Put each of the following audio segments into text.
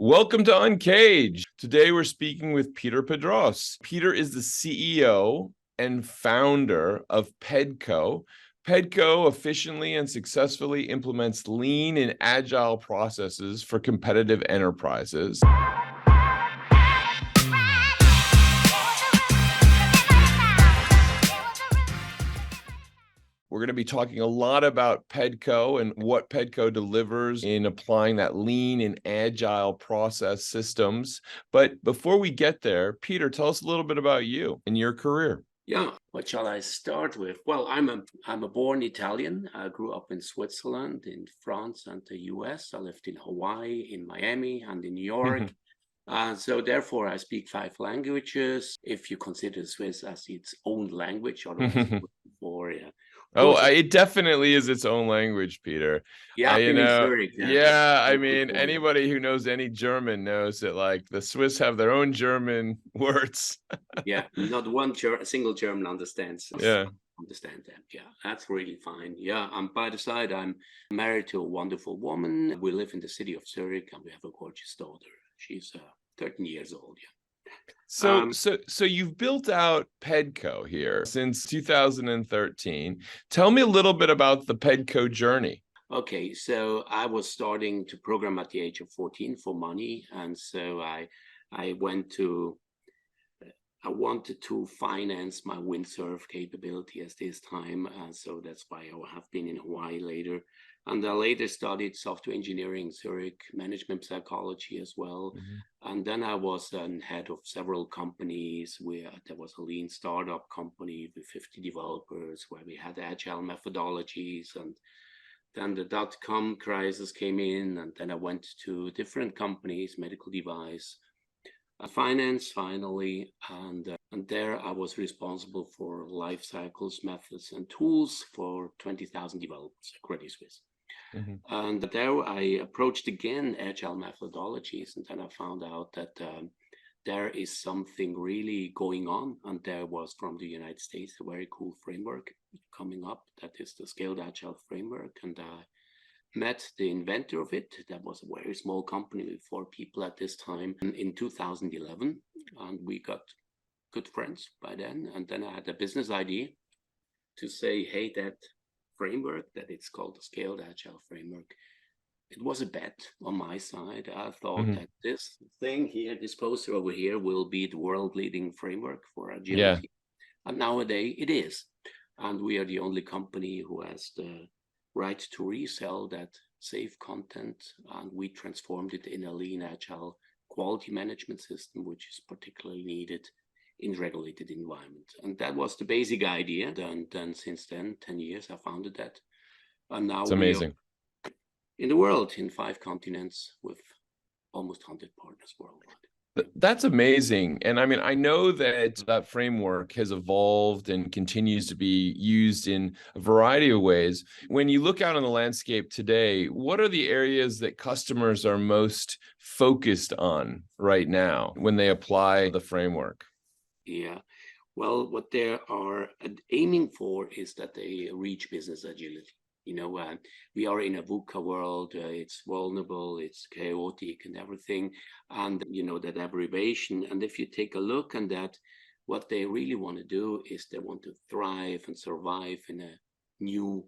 Welcome to UNCAGED. Today we're speaking with Peter Pedross. Peter is the CEO and founder of PEDCO. PEDCO efficiently and successfully implements lean and agile processes for competitive enterprises. We're going to be talking a lot about PEDCO and what PEDCO delivers in applying that lean and agile process systems. But before we get there, Peter, tell us a little bit about you and your career. Yeah, what shall I start with? Well, I'm a born Italian. I grew up in Switzerland, in France, and the US. I lived in Hawaii, in Miami, and in New York. So therefore, I speak 5 languages. If you consider Swiss as its own language, otherwise, It definitely is its own language, Peter. Yeah, I mean, anybody who knows any German knows that, like, the Swiss have their own German words. Yeah, not one single German understands. Understand that. Yeah, that's really fine. Yeah, by the side, I'm married to a wonderful woman. We live in the city of Zurich, and we have a gorgeous daughter. She's 13 years old. Yeah. So you've built out PEDCO here since 2013. Tell me a little bit about the PEDCO journey. Okay, so I was starting to program at the age of 14 for money, and so I wanted to finance my windsurf capability at this time, and so that's why I have been in Hawaii later. And I later studied software engineering in Zurich, management psychology as well. Mm-hmm. And then I was head of several companies where there was a lean startup company with 50 developers where we had agile methodologies. And then the dot-com crisis came in, and then I went to different companies, medical device, finance finally, and there I was responsible for life cycles, methods, and tools for 20,000 developers at Credit Suisse. Mm-hmm. And there I approached again agile methodologies, and then I found out that there is something really going on, and there was from the United States a very cool framework coming up, that is the Scaled Agile Framework, and I met the inventor of it. That was a very small company with 4 people at this time in 2011, and we got good friends by then. And then I had a business idea to say, hey, that framework, that it's called the Scaled Agile Framework, it was a bet on my side. I thought that this thing here, this poster over here, will be the world-leading framework for agility. Yeah. And nowadays it is. And we are the only company who has the right to resell that safe content, and we transformed it in a lean agile quality management system, which is particularly needed in regulated environment. And that was the basic idea. Then since then, 10 years, I founded that. And now it's amazing. We are in the world, in 5 continents, with almost 100 partners worldwide. That's amazing. And I mean, I know that framework has evolved and continues to be used in a variety of ways. When you look out on the landscape today, what are the areas that customers are most focused on right now when they apply the framework? Yeah, well, what they are aiming for is that they reach business agility. You know, we are in a VUCA world. It's vulnerable, it's chaotic and everything. And, you know, that abbreviation. And if you take a look at that, what they really want to do is they want to thrive and survive in a new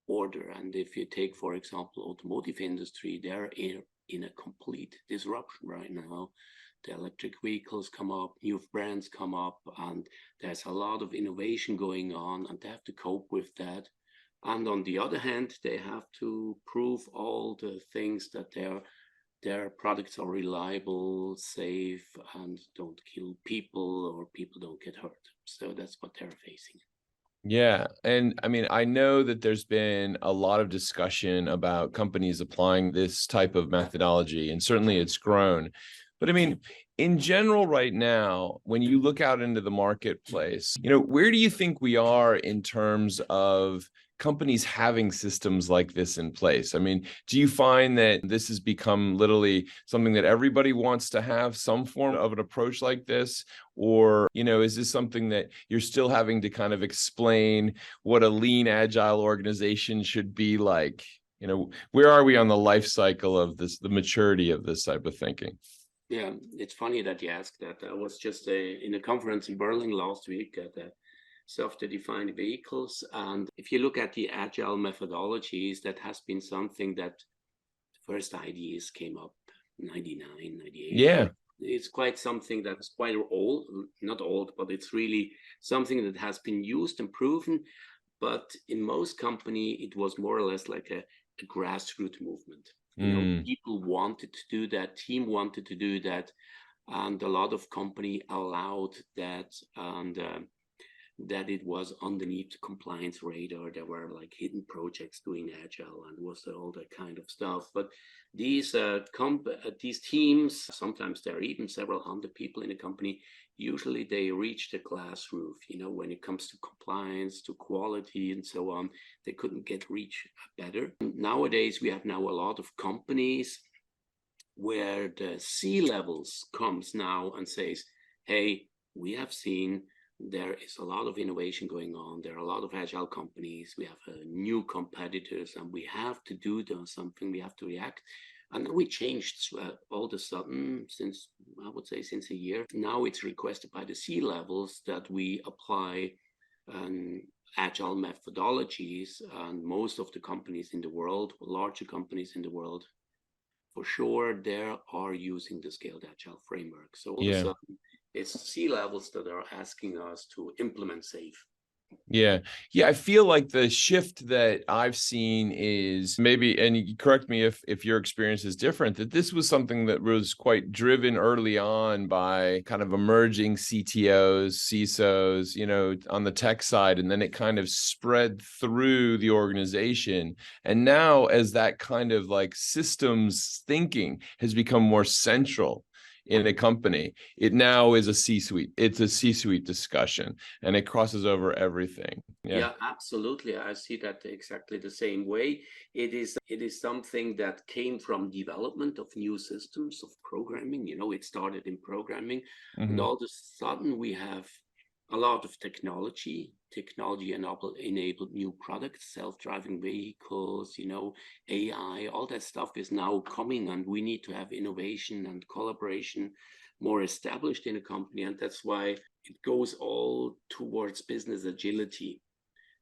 order. And if you take, for example, automotive industry, they're in a complete disruption right now. The electric vehicles come up, new brands come up, and there's a lot of innovation going on, and they have to cope with that. And on the other hand, they have to prove all the things that their products are reliable, safe, and don't kill people, or people don't get hurt. So that's what they're facing. Yeah. And I mean, I know that there's been a lot of discussion about companies applying this type of methodology, and certainly it's grown. But I mean, in general, right now, when you look out into the marketplace, you know, where do you think we are in terms of companies having systems like this in place? I mean, do you find that this has become literally something that everybody wants to have some form of an approach like this? Or, you know, is this something that you're still having to kind of explain what a lean agile organization should be like? where are we on the life cycle of this, the maturity of this type of thinking? Yeah, it's funny that you asked that. I was just in a conference in Berlin last week at the software-defined vehicles. And if you look at the agile methodologies, that has been something that the first ideas came up 99, 98. Yeah. It's quite something that's quite old, not old, but it's really something that has been used and proven. But in most company, it was more or less like a grassroots movement. People wanted to do that, team wanted to do that, and a lot of company allowed that, and that it was underneath the compliance radar. There were like hidden projects doing agile and was all that kind of stuff. But these these teams, sometimes there are even several hundred people in a company. Usually they reach the glass roof, when it comes to compliance, to quality and so on. They couldn't get reach better. Nowadays, we have now a lot of companies where the C-levels comes now and says, hey, we have seen there is a lot of innovation going on. There are a lot of agile companies. We have new competitors, and we have to do something. We have to react. And we changed all of a sudden since a year. Now it's requested by the C-levels that we apply agile methodologies. And most of the companies in the world, larger companies in the world, for sure, they are using the scaled agile framework. So all of a sudden, it's C-levels that are asking us to implement SAFe. Yeah. I feel like the shift that I've seen is maybe, and you correct me if your experience is different, that this was something that was quite driven early on by kind of emerging CTOs, CISOs, on the tech side, and then it kind of spread through the organization. And now as that kind of like systems thinking has become more central in a company, it now is a C-suite. It's a C-suite discussion, and it crosses over everything. Yeah, absolutely. I see that exactly the same way. It is something that came from development of new systems of programming. It started in programming, and all of a sudden we have a lot of technology enabled new products, self-driving vehicles, AI, all that stuff is now coming, and we need to have innovation and collaboration more established in a company. And that's why it goes all towards business agility,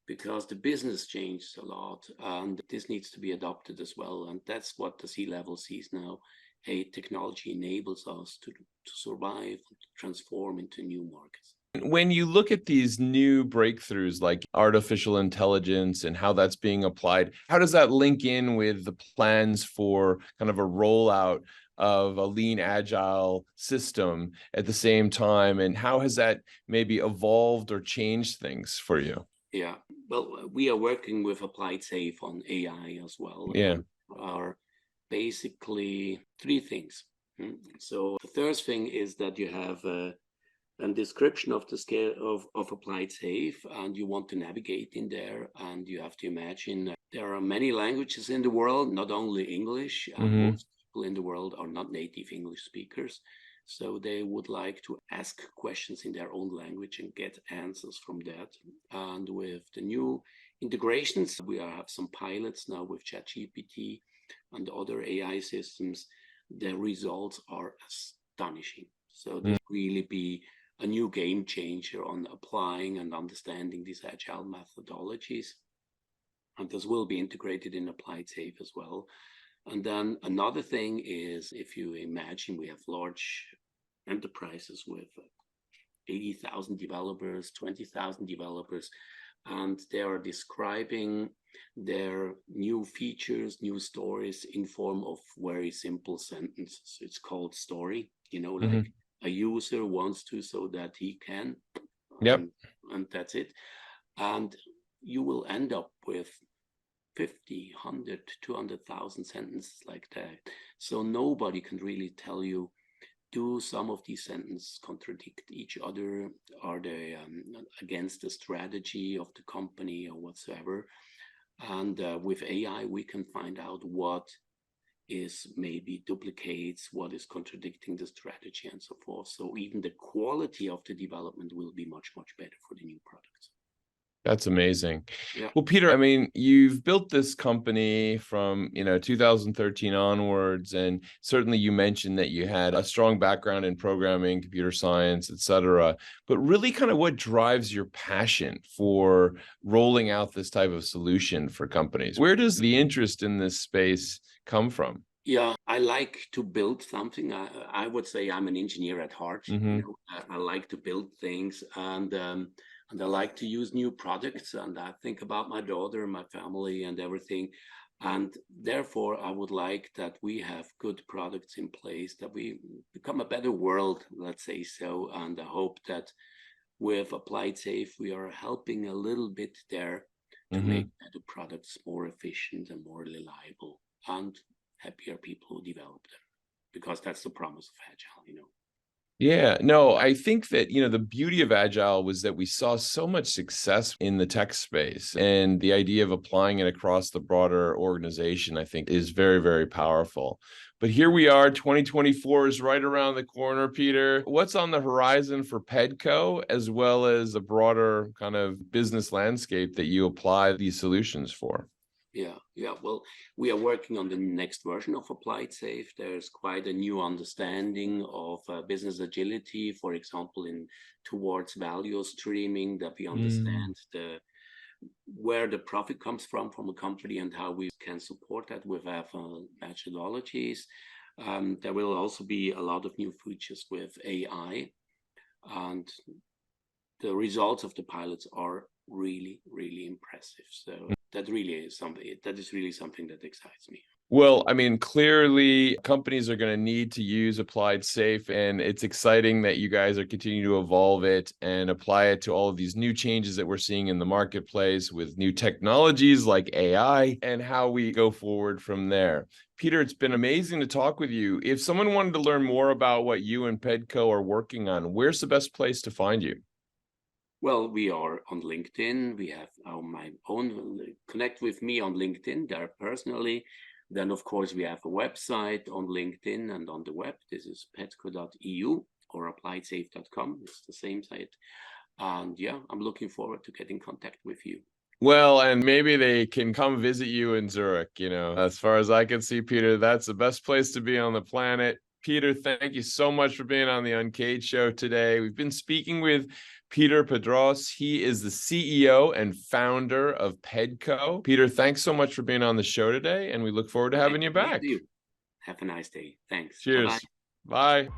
because the business changed a lot, and this needs to be adopted as well. And that's what the C-level sees now. Hey, technology enables us to survive, to transform into new markets. When you look at these new breakthroughs like artificial intelligence and how that's being applied, how does that link in with the plans for kind of a rollout of a lean agile system at the same time? And how has that maybe evolved or changed things for you? Yeah, well, we are working with Applied Safe on AI as well. Yeah. Are basically three things. So the first thing is that you have a description of the scale of Applied Safe, and you want to navigate in there, and you have to imagine there are many languages in the world, not only English, and most people in the world are not native English speakers. So they would like to ask questions in their own language and get answers from that. And with the new integrations, we have some pilots now with ChatGPT and other AI systems. The results are astonishing. So this really be a new game changer on applying and understanding these agile methodologies. And this will be integrated in Applied Safe as well. And then another thing is, if you imagine we have large enterprises with 80,000 developers, 20,000 developers, and they are describing their new features, new stories in form of very simple sentences. It's called story, like a user wants to so that he can, and that's it. And you will end up with 50, 100, 200,000 sentences like that. So nobody can really tell you, do some of these sentences contradict each other? Are they against the strategy of the company or whatsoever? And with AI, we can find out what is maybe duplicates, what is contradicting the strategy and so forth. So even the quality of the development will be much, much better for the new products. That's amazing. Yeah. Well, Peter, I mean, you've built this company from, 2013 onwards, and certainly you mentioned that you had a strong background in programming, computer science, et cetera. But really kind of what drives your passion for rolling out this type of solution for companies? Where does the interest in this space come from? Yeah, I like to build something. I would say I'm an engineer at heart. Mm-hmm. I like to build things, and I like to use new products. And I think about my daughter, my family, and everything. And therefore, I would like that we have good products in place, that we become a better world, let's say so. And I hope that with Applied Safe, we are helping a little bit there to Mm-hmm. make better products more efficient and more reliable, and happier people who develop them, because that's the promise of Agile. Yeah, no, I think that, the beauty of Agile was that we saw so much success in the tech space, and the idea of applying it across the broader organization, I think, is very, very powerful. But here we are, 2024 is right around the corner, Peter. What's on the horizon for PEDCO, as well as the broader kind of business landscape that you apply these solutions for? Yeah. Well, we are working on the next version of Applied Safe. There's quite a new understanding of business agility, for example, in towards value streaming, that we Mm. understand where the profit comes from a company, and how we can support that with our methodologies. There will also be a lot of new features with AI, and the results of the pilots are really, really impressive. So that is really something that excites me. Well, I mean, clearly companies are going to need to use Applied Safe, and it's exciting that you guys are continuing to evolve it and apply it to all of these new changes that we're seeing in the marketplace with new technologies like AI, and how we go forward from there. Peter, it's been amazing to talk with you. If someone wanted to learn more about what you and PEDCO are working on, where's the best place to find you? Well, we are on LinkedIn. We have my own connect with me on LinkedIn there personally. Then, of course, we have a website on LinkedIn and on the web. This is pedco.eu or appliedsafe.com. It's the same site. And yeah, I'm looking forward to get in contact with you. Well, and maybe they can come visit you in Zurich. As far as I can see, Peter, that's the best place to be on the planet. Peter, thank you so much for being on the UNCAGED show today. We've been speaking with Peter Pedross. He is the CEO and founder of PEDCO. Peter, thanks so much for being on the show today, and we look forward to having you Thank back. you. Have a nice day. Thanks. Bye-bye. Cheers. Bye.